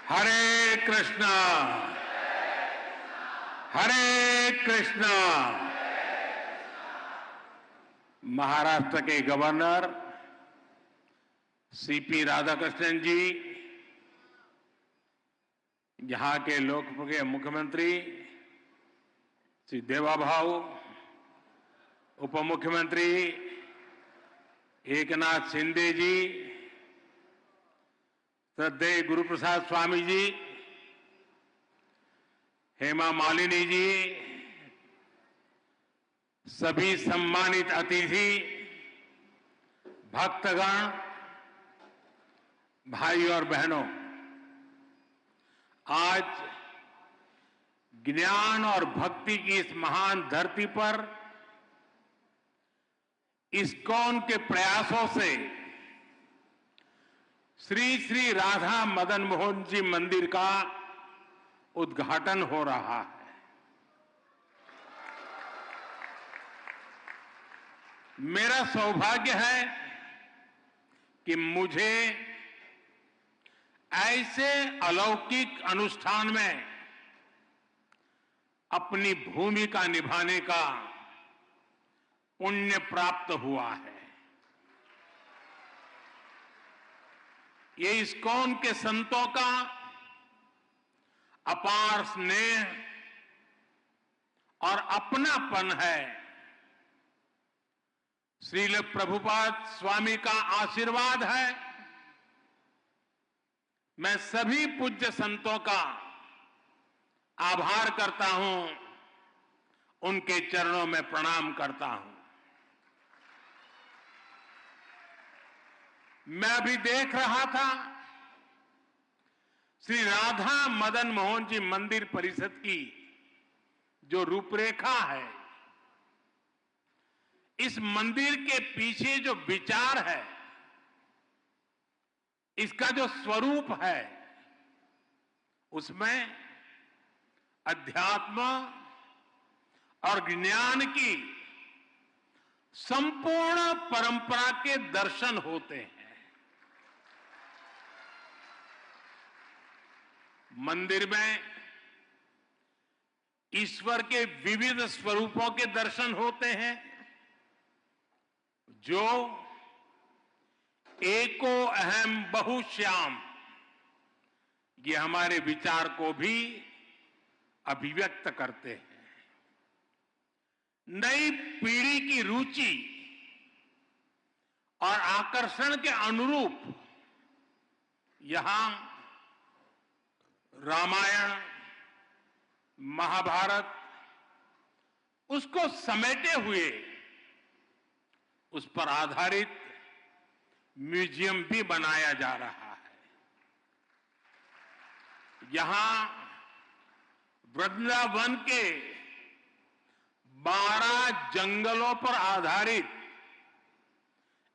हरे कृष्णा हरे कृष्णा। महाराष्ट्र के governor CP Radhakrishnan जी, यहां के लोकप्रिय मुख्यमंत्री श्री देवाभाऊ, उप मुख्यमंत्री एकनाथ शिंदे जी, श्रद्धेय गुरुप्रसाद स्वामी जी, हेमा मालिनी जी, सभी सम्मानित अतिथि, भक्तगण, भाई और बहनों, आज ज्ञान और भक्ति की इस महान धरती पर इस्कॉन के प्रयासों से श्री श्री राधा मदन मोहन जी मंदिर का उद्घाटन हो रहा है। मेरा सौभाग्य है कि मुझे ऐसे अलौकिक अनुष्ठान में अपनी भूमिका निभाने का पुण्य प्राप्त हुआ है। ये इस्कॉन के संतों का अपार स्नेह और अपनापन है। श्रील प्रभुपाद स्वामी का आशीर्वाद है। मैं सभी पूज्य संतों का आभार करता हूं, उनके चरणों में प्रणाम करता हूं। मैं अभी देख रहा था श्री राधा मदन मोहन जी मंदिर परिषद की जो रूपरेखा है, इस मंदिर के पीछे जो विचार है, इसका जो स्वरूप है, उसमें अध्यात्म और ज्ञान की संपूर्ण परंपरा के दर्शन होते हैं। मंदिर में ईश्वर के विविध स्वरूपों के दर्शन होते हैं, जो एको अहम बहुश्याम, ये हमारे विचार को भी अभिव्यक्त करते हैं। नई पीढ़ी की रुचि और आकर्षण के अनुरूप यहां रामायण, महाभारत, उसको समेटे हुए उस पर आधारित म्यूजियम भी बनाया जा रहा है। यहां वृंदावन के 12 जंगलों पर आधारित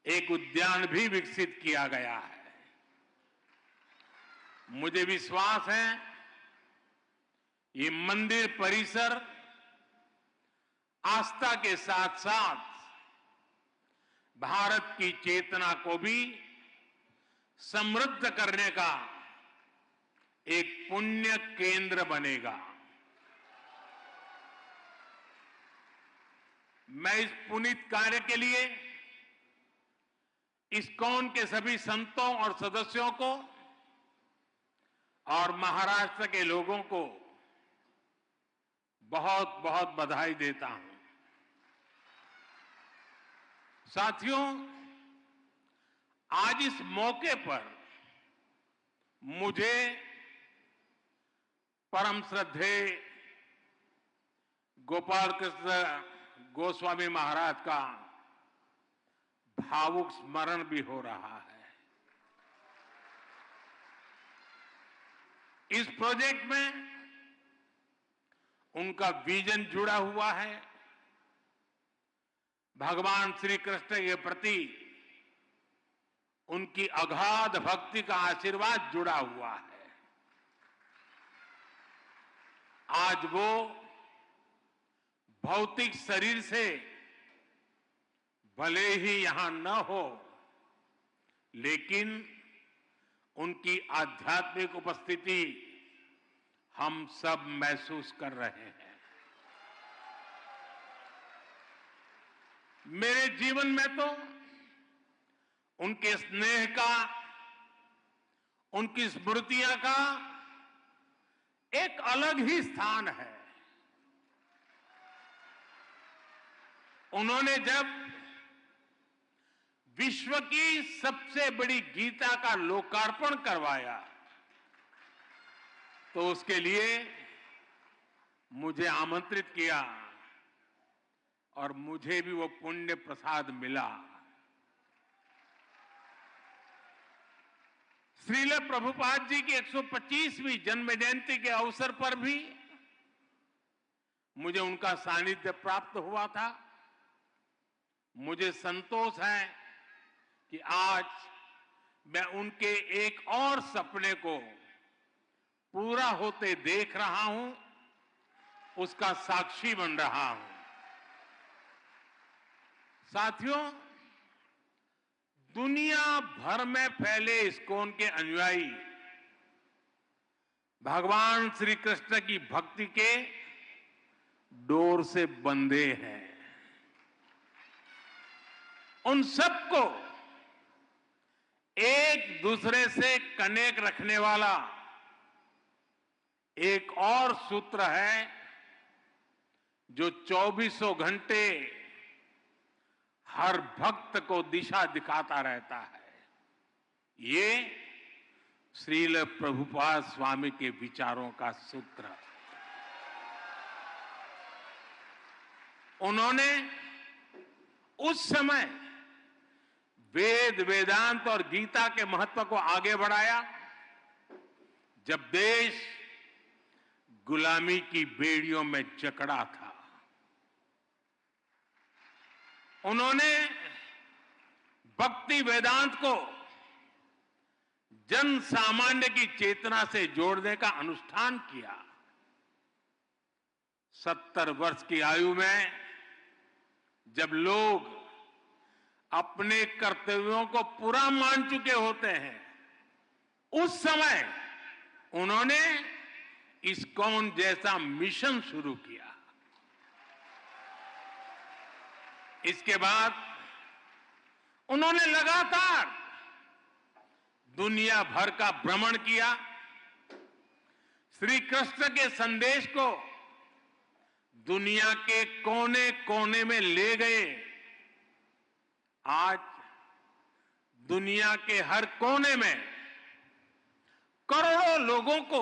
एक उद्यान भी विकसित किया गया है। मुझे विश्वास है ये मंदिर परिसर आस्था के साथ साथ भारत की चेतना को भी समृद्ध करने का एक पुण्य केंद्र बनेगा। मैं इस पुनीत कार्य के लिए इस्कॉन के सभी संतों और सदस्यों को और महाराष्ट्र के लोगों को बहुत बहुत बधाई देता हूं। साथियों, आज इस मौके पर मुझे परम श्रद्धेय गोपाल कृष्ण गोस्वामी महाराज का भावुक स्मरण भी हो रहा है। इस प्रोजेक्ट में उनका विजन जुड़ा हुआ है, भगवान श्री कृष्ण के प्रति उनकी अगाध भक्ति का आशीर्वाद जुड़ा हुआ है। आज वो भौतिक शरीर से भले ही यहां न हो, लेकिन उनकी आध्यात्मिक उपस्थिति हम सब महसूस कर रहे हैं। मेरे जीवन में तो उनके स्नेह का, उनकी स्मृतियां का एक अलग ही स्थान है। उन्होंने जब विश्व की सबसे बड़ी गीता का लोकार्पण करवाया तो उसके लिए मुझे आमंत्रित किया और मुझे भी वो पुण्य प्रसाद मिला। श्रील प्रभुपाद जी की 125वीं जन्म जयंती के अवसर पर भी मुझे उनका सानिध्य प्राप्त हुआ था। मुझे संतोष है कि आज मैं उनके एक और सपने को पूरा होते देख रहा हूं, उसका साक्षी बन रहा हूं। साथियों, दुनिया भर में फैले इस्कॉन के अनुयायी भगवान श्री कृष्ण की भक्ति के डोर से बंधे हैं। उन सबको एक दूसरे से कनेक्ट रखने वाला एक और सूत्र है जो 24 घंटे हर भक्त को दिशा दिखाता रहता है। ये श्रील प्रभुपाद स्वामी के विचारों का सूत्र। उन्होंने उस समय वेद, वेदांत और गीता के महत्व को आगे बढ़ाया जब देश गुलामी की बेड़ियों में जकड़ा था। उन्होंने भक्ति वेदांत को जन सामान्य की चेतना से जोड़ने का अनुष्ठान किया। 70 वर्ष की आयु में जब लोग अपने कर्तव्यों को पूरा मान चुके होते हैं, उस समय उन्होंने इस्कॉन जैसा मिशन शुरू किया। इसके बाद उन्होंने लगातार दुनिया भर का भ्रमण किया, श्री कृष्ण के संदेश को दुनिया के कोने कोने में ले गए। आज दुनिया के हर कोने में करोड़ों लोगों को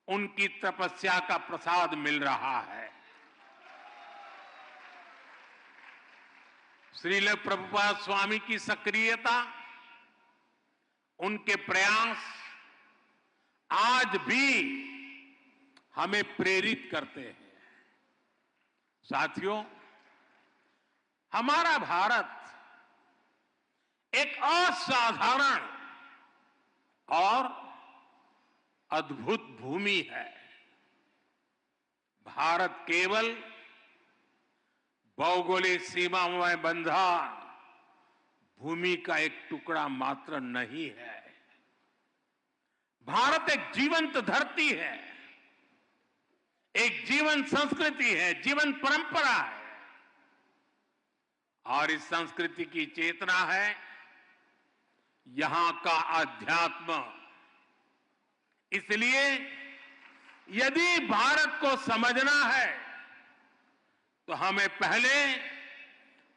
उनकी तपस्या का प्रसाद मिल रहा है। श्रील प्रभुपाद स्वामी की सक्रियता, उनके प्रयास आज भी हमें प्रेरित करते हैं। साथियों, हमारा भारत एक असाधारण और अद्भुत भूमि है। भारत केवल भौगोलिक सीमाओं में बंधा भूमि का एक टुकड़ा मात्र नहीं है। भारत एक जीवंत धरती है, एक जीवन संस्कृति है, जीवन परंपरा है और इस संस्कृति की चेतना है यहां का अध्यात्म। इसलिए यदि भारत को समझना है तो हमें पहले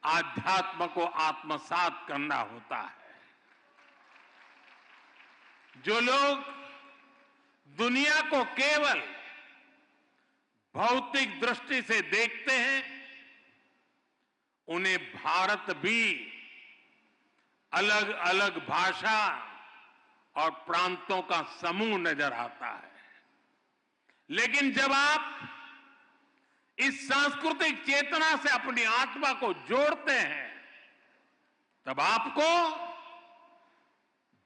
आध्यात्म को आत्मसात करना होता है। जो लोग दुनिया को केवल भौतिक दृष्टि से देखते हैं, उन्हें भारत भी अलग अलग भाषा और प्रांतों का समूह नजर आता है। लेकिन जब आप इस सांस्कृतिक चेतना से अपनी आत्मा को जोड़ते हैं, तब आपको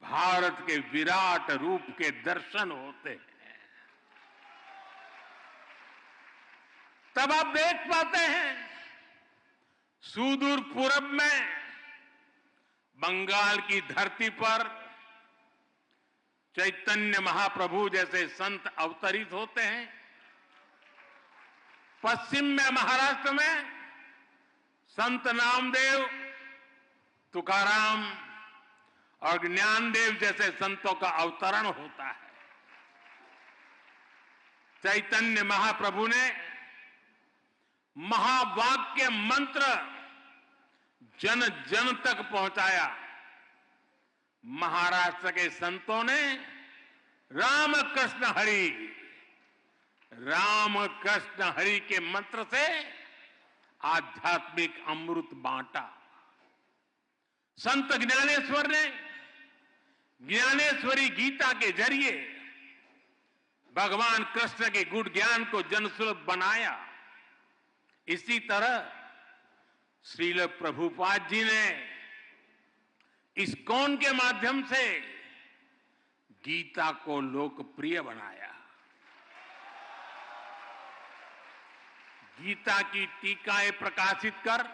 भारत के विराट रूप के दर्शन होते हैं। तब आप देख पाते हैं सुदूर पूरब में बंगाल की धरती पर चैतन्य महाप्रभु जैसे संत अवतरित होते हैं। पश्चिम में महाराष्ट्र में संत नामदेव, तुकाराम और ज्ञानदेव जैसे संतों का अवतरण होता है। चैतन्य महाप्रभु ने महावाक्य मंत्र जन जन तक पहुंचाया। महाराष्ट्र के संतों ने राम कृष्ण हरि के मंत्र से आध्यात्मिक अमृत बांटा। संत ज्ञानेश्वर ने ज्ञानेश्वरी गीता के जरिए भगवान कृष्ण के गुण ज्ञान को जनसुलभ बनाया। इसी तरह श्रील प्रभुपाद जी ने इस्कॉन के माध्यम से गीता को लोकप्रिय बनाया। गीता की टीकाएं प्रकाशित कर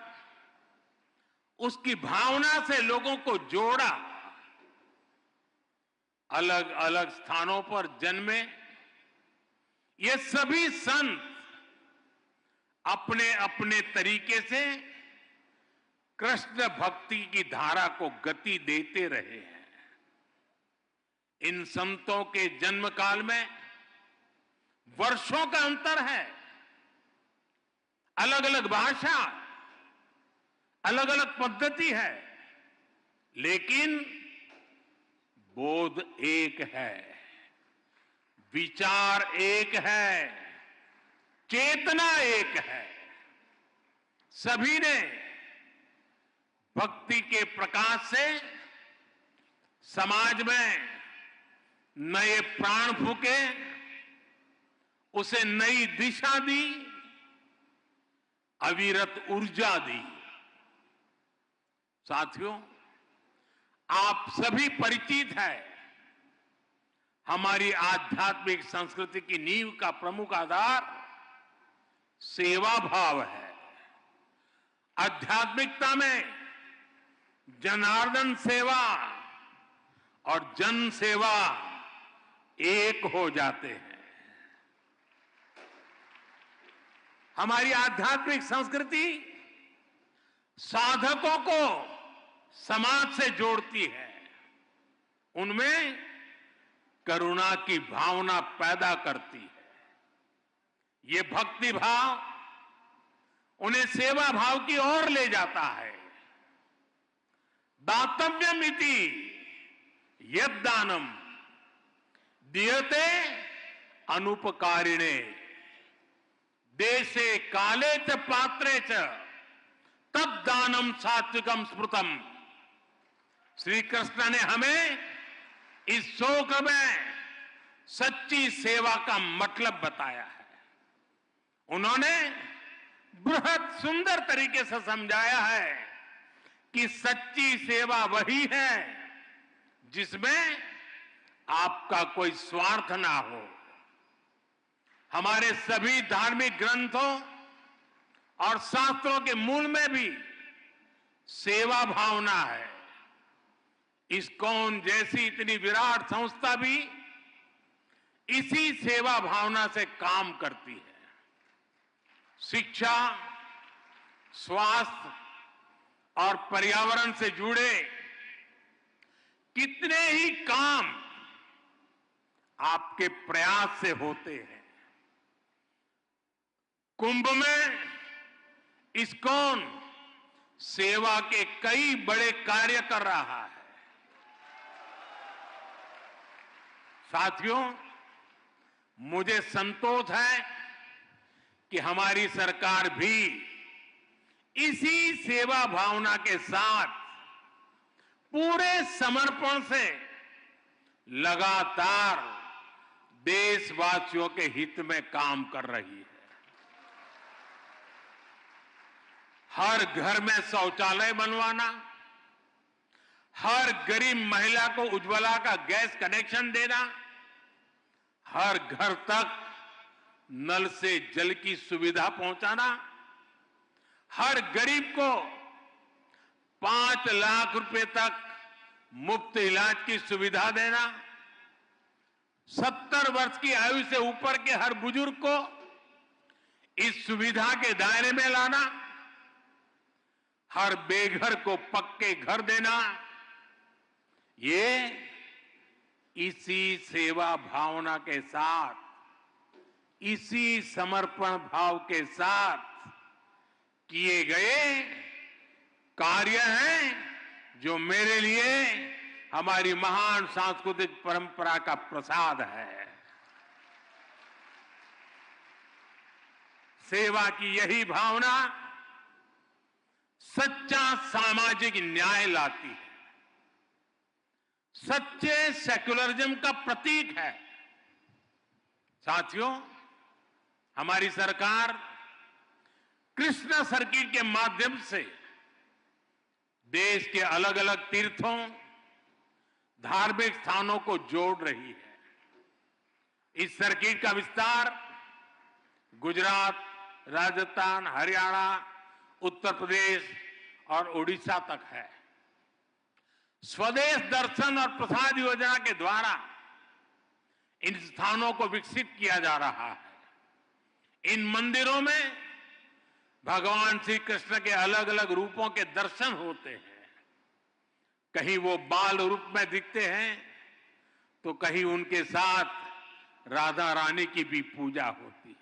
उसकी भावना से लोगों को जोड़ा। अलग अलग स्थानों पर जन्मे ये सभी संत अपने अपने तरीके से कृष्ण भक्ति की धारा को गति देते रहे हैं। इन संतों के जन्म काल में वर्षों का अंतर है, अलग अलग भाषा, अलग अलग पद्धति है, लेकिन बोध एक है, विचार एक है, चेतना एक है। सभी ने भक्ति के प्रकाश से समाज में नए प्राण फूके, उसे नई दिशा दी, अविरत ऊर्जा दी। साथियों, आप सभी परिचित है, हमारी आध्यात्मिक संस्कृति की नींव का प्रमुख आधार सेवा भाव है। आध्यात्मिकता में जनार्दन सेवा और जन सेवा एक हो जाते हैं। हमारी आध्यात्मिक संस्कृति साधकों को समाज से जोड़ती है, उनमें करुणा की भावना पैदा करती है। ये भक्ति भाव उन्हें सेवा भाव की ओर ले जाता है। दातव्यमिति यद्दानम दीयते अनुपकारिणे देशे काले च पात्रे च तद्दानम सात्विकम स्मृतम। श्री कृष्ण ने हमें इस शोक में सच्ची सेवा का मतलब बताया है। उन्होंने बृहद सुंदर तरीके से समझाया है कि सच्ची सेवा वही है जिसमें आपका कोई स्वार्थ ना हो। हमारे सभी धार्मिक ग्रंथों और शास्त्रों के मूल में भी सेवा भावना है। इस्कॉन जैसी इतनी विराट संस्था भी इसी सेवा भावना से काम करती है। शिक्षा, स्वास्थ्य और पर्यावरण से जुड़े कितने ही काम आपके प्रयास से होते हैं। कुंभ में इस्कॉन सेवा के कई बड़े कार्य कर रहा है। साथियों, मुझे संतोष है कि हमारी सरकार भी इसी सेवा भावना के साथ पूरे समर्पण से लगातार देशवासियों के हित में काम कर रही है। हर घर में शौचालय बनवाना, हर गरीब महिला को उज्ज्वला का गैस कनेक्शन देना, हर घर तक नल से जल की सुविधा पहुंचाना, हर गरीब को 5 लाख रुपए तक मुफ्त इलाज की सुविधा देना, 70 वर्ष की आयु से ऊपर के हर बुजुर्ग को इस सुविधा के दायरे में लाना, हर बेघर को पक्के घर देना, ये इसी सेवा भावना के साथ, इसी समर्पण भाव के साथ किए गए कार्य हैं जो मेरे लिए हमारी महान सांस्कृतिक परंपरा का प्रसाद है। सेवा की यही भावना सच्चा सामाजिक न्याय लाती है, सच्चे सेक्युलरिज्म का प्रतीक है। साथियों, हमारी सरकार कृष्ण सर्किट के माध्यम से देश के अलग अलग तीर्थों, धार्मिक स्थानों को जोड़ रही है। इस सर्किट का विस्तार गुजरात, राजस्थान, हरियाणा, उत्तर प्रदेश और उड़ीसा तक है। स्वदेश दर्शन और प्रसाद योजना के द्वारा इन स्थानों को विकसित किया जा रहा है। इन मंदिरों में भगवान श्री कृष्ण के अलग अलग रूपों के दर्शन होते हैं। कहीं वो बाल रूप में दिखते हैं तो कहीं उनके साथ राधा रानी की भी पूजा होती है।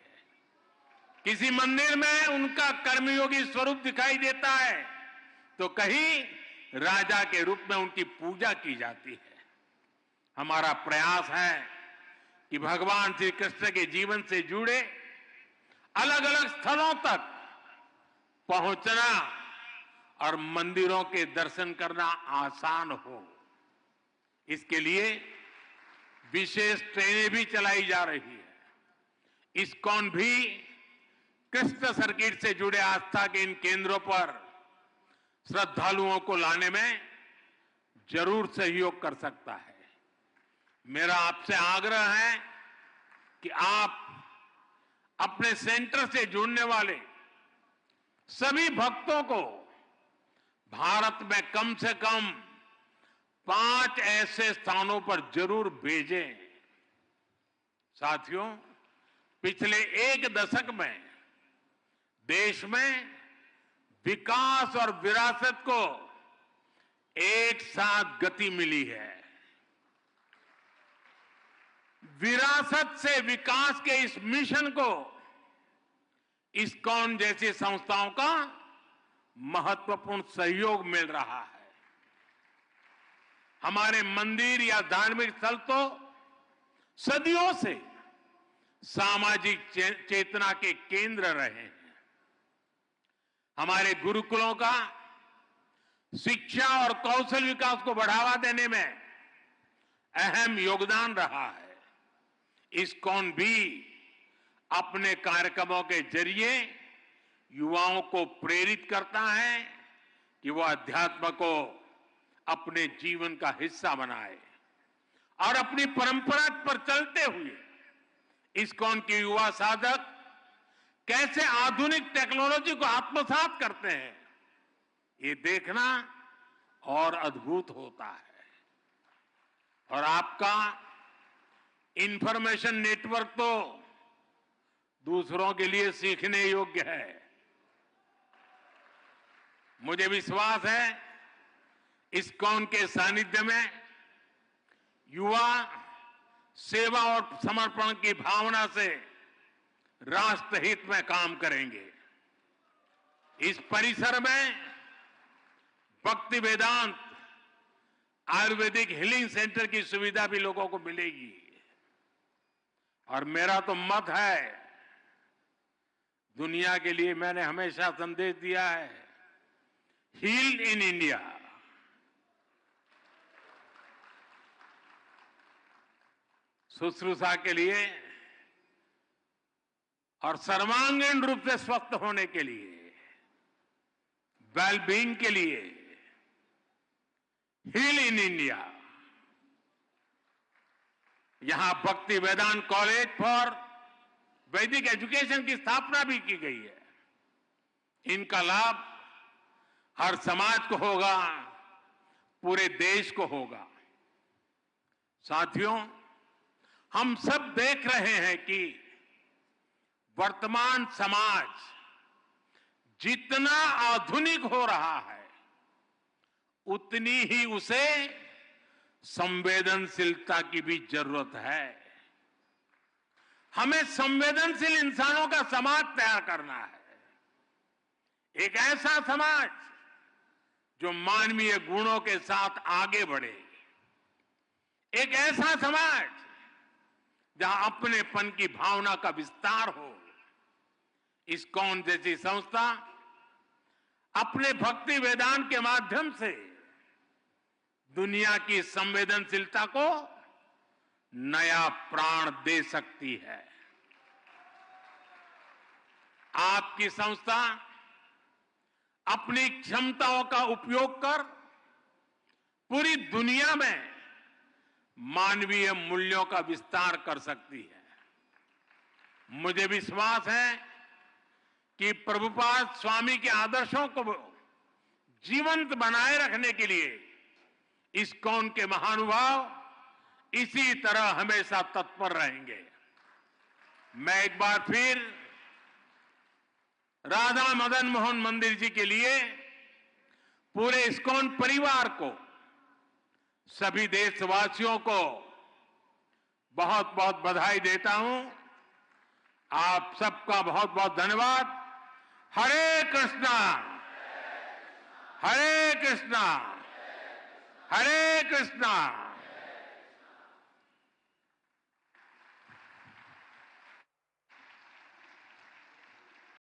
किसी मंदिर में उनका कर्मयोगी स्वरूप दिखाई देता है तो कहीं राजा के रूप में उनकी पूजा की जाती है। हमारा प्रयास है कि भगवान श्री कृष्ण के जीवन से जुड़े अलग अलग स्थलों तक पहुंचना और मंदिरों के दर्शन करना आसान हो। इसके लिए विशेष ट्रेनें भी चलाई जा रही है। इस्कॉन भी कृष्ण सर्किट से जुड़े आस्था के इन केंद्रों पर श्रद्धालुओं को लाने में जरूर सहयोग कर सकता है। मेरा आपसे आग्रह है कि आप अपने सेंटर से जुड़ने वाले सभी भक्तों को भारत में कम से कम 5 ऐसे स्थानों पर जरूर भेजें। साथियों, पिछले 1 दशक में देश में विकास और विरासत को एक साथ गति मिली है। विरासत से विकास के इस मिशन को इस्कॉन जैसी संस्थाओं का महत्वपूर्ण सहयोग मिल रहा है। हमारे मंदिर या धार्मिक स्थल तो सदियों से सामाजिक चेतना के केंद्र रहे हैं। हमारे गुरुकुलों का शिक्षा और कौशल विकास को बढ़ावा देने में अहम योगदान रहा है। इस्कॉन भी अपने कार्यक्रमों के जरिए युवाओं को प्रेरित करता है कि वो अध्यात्म को अपने जीवन का हिस्सा बनाए और अपनी परंपरा पर चलते हुए इस्कॉन के युवा साधक कैसे आधुनिक टेक्नोलॉजी को आत्मसात करते हैं, ये देखना और अद्भुत होता है। और आपका इंफॉर्मेशन नेटवर्क तो दूसरों के लिए सीखने योग्य है। मुझे विश्वास है इस्कॉन के सानिध्य में युवा सेवा और समर्पण की भावना से राष्ट्र हित में काम करेंगे। इस परिसर में भक्ति वेदांत आयुर्वेदिक हीलिंग सेंटर की सुविधा भी लोगों को मिलेगी। और मेरा तो मत है, दुनिया के लिए मैंने हमेशा संदेश दिया है, हील इन इंडिया। शुश्रूषा के लिए और सर्वांगीण रूप से स्वस्थ होने के लिए, वेलबींग के लिए हील इन इंडिया। यहां भक्ति वेदांत कॉलेज फॉर वैदिक एजुकेशन की स्थापना भी की गई है। इनका लाभ हर समाज को होगा, पूरे देश को होगा। साथियों, हम सब देख रहे हैं कि वर्तमान समाज जितना आधुनिक हो रहा है उतनी ही उसे संवेदनशीलता की भी जरूरत है। हमें संवेदनशील इंसानों का समाज तैयार करना है, एक ऐसा समाज जो मानवीय गुणों के साथ आगे बढ़े, एक ऐसा समाज जहां अपनेपन की भावना का विस्तार हो। इस्कॉन जैसी संस्था अपने भक्ति वेदांत के माध्यम से दुनिया की संवेदनशीलता को नया प्राण दे सकती है। आपकी संस्था अपनी क्षमताओं का उपयोग कर पूरी दुनिया में मानवीय मूल्यों का विस्तार कर सकती है। मुझे विश्वास है कि प्रभुपाद स्वामी के आदर्शों को जीवंत बनाए रखने के लिए इस्कॉन के महानुभाव इसी तरह हमेशा तत्पर रहेंगे। मैं एक बार फिर राधा मदन मोहन मंदिर जी के लिए पूरे इस्कॉन परिवार को, सभी देशवासियों को बहुत बहुत बधाई देता हूं। आप सबका बहुत बहुत धन्यवाद। हरे कृष्णा, हरे कृष्णा, हरे कृष्णा।